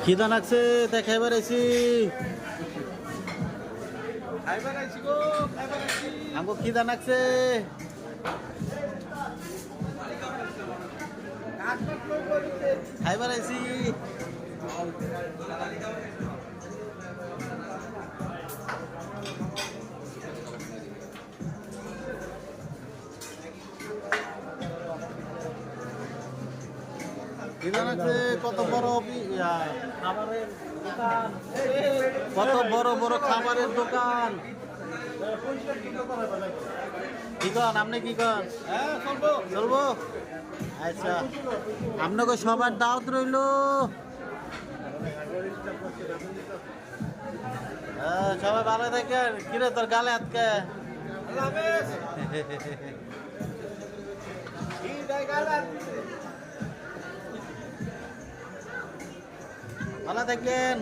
খিদা লাগছে তাই খাইবার আইছি। আমগো খিদা লাগছে। খাইবার আইছি। খিদা লাগছে। কত বড় খাবারের দোকান, কত বড় বড় খাবারের দোকান। কি কন আপনি কি কন? চলবো। আচ্ছা আপনাকে সবার দাওয়াত রইল। সবাই ভালো থাকেন। কিরে তোর গালে আজকে ভালো থাকেন।